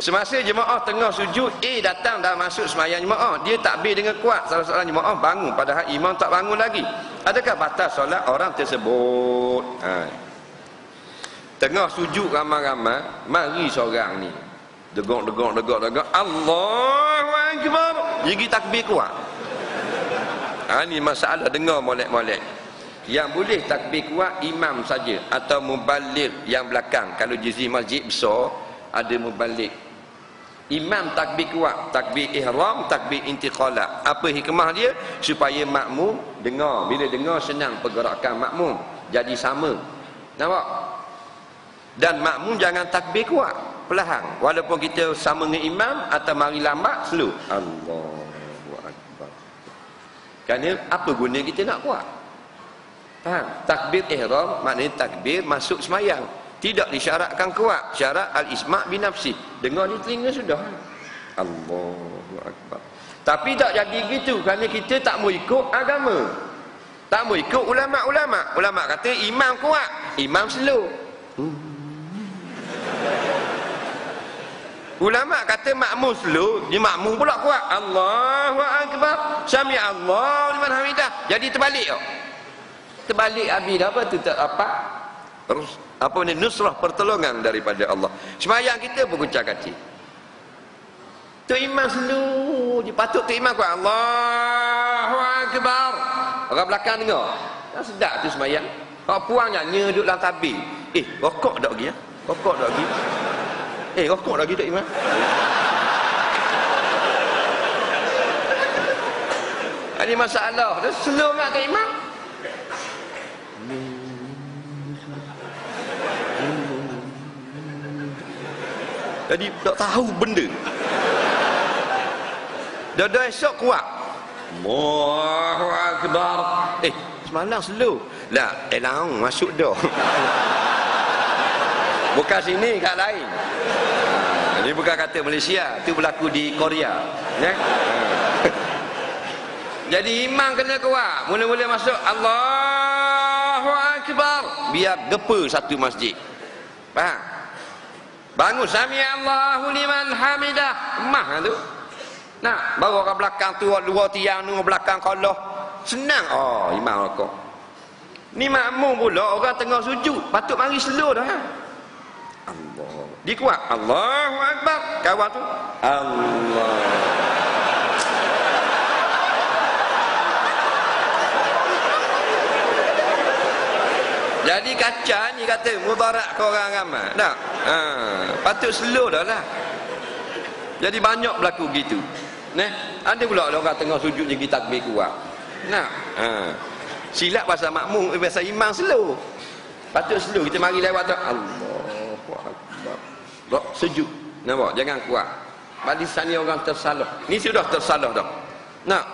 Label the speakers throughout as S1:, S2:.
S1: Semasa jemaah tengah sujud, datang dah masuk semayang jemaah, dia takbir dengan kuat, salah-salah jemaah bangun padahal imam tak bangun lagi. Adakah batal solat orang tersebut? Tengah sujud ramai-ramai, mari seorang ni degok, Allahu Akbar, gigi takbir kuat. Ni masalah, dengar molek-molek. Yang boleh takbir kuat imam saja atau muballigh yang belakang. Kalau di masjid besar ada muballigh. Imam takbir kuat, takbir ihram, takbir intiqalah. Apa hikmah dia? Supaya makmum dengar. Bila dengar senang pergerakan makmum, jadi sama. Nampak? Dan makmum jangan takbir kuat, perlahan. Walaupun kita sama dengan imam atau mari lambat, slow. Allahu Akbar. Kerana apa guna kita nak kuat? Faham? Takbir ihram maknanya takbir masuk semayang. Tidak disyaratkan kuat. Syarat al-isma' binafsi. Dengar di telinga sudah. Allahu Akbar. Tapi tak jadi gitu kerana kita tak mau ikut agama. Tak mau ikut ulama'-ulama'. Ulama' kata imam kuat, imam slow. Ulama' kata makmum slow, dia makmum pula kuat. Allahu Akbar. Sami Allahu liman hamidah. Jadi terbalik tau. Terbalik habis dah, apa tu tak apa? Apa ni, nusrah, pertolongan daripada Allah. Semayang kita berkuncang-kancing. Tu imam slow, dia patut tu imam kuat. Allahu Akbar. Orang belakang dengar. Tak sedap tu semayang. Orang puang nyanyi duduk dalam tabir. Rokok tak lagi ya? Rokok tak lagi? Rokok tak lagi tak imam? Ini masalah. Dah slow nak ke imam? Jadi tak tahu benda. Dah esok kuat. Allahu Akbar. Semalam slow. Lah, elang masuk dah. Bukan sini, kat lain. Ini bukan kata Malaysia, itu berlaku di Korea. Jadi imam kena kuat. Mula-mula masuk Allahu Akbar, biar gepa satu masjid. Faham? Bangun sami Allahu liman hamidah. Mah tu. Nak bawa orang belakang tu, dua tiang tu belakang kalah. Senang. Imam rokok. Ni makmum pula orang tengah sujud, patut mari slow dah. Allah. Dia kuat. Allahu Akbar. Kawan tu Allah. Jadi kacau ni kata mudarat ke orang ramai. Tak? Patut slow dah lah. Jadi banyak berlaku gitu. Ada pula orang tengah sujud je kita takbir kuat. Nah. Silap pasal makmum, pasal imam slow. Patut slow, kita mari lewat tu. Allahu Akbar. Tak sujud. Nampak? Jangan kuat. Barisan ni orang tersalah. Ni sudah tersalah dah. Nak?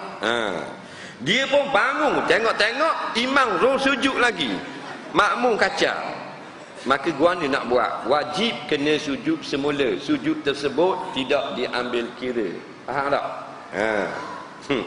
S1: Dia pun bangun, tengok-tengok imam roh sujud lagi. Makmum kacau. Maka gua ni nak buat, wajib kena sujud semula. Sujud tersebut tidak diambil kira. Faham tak?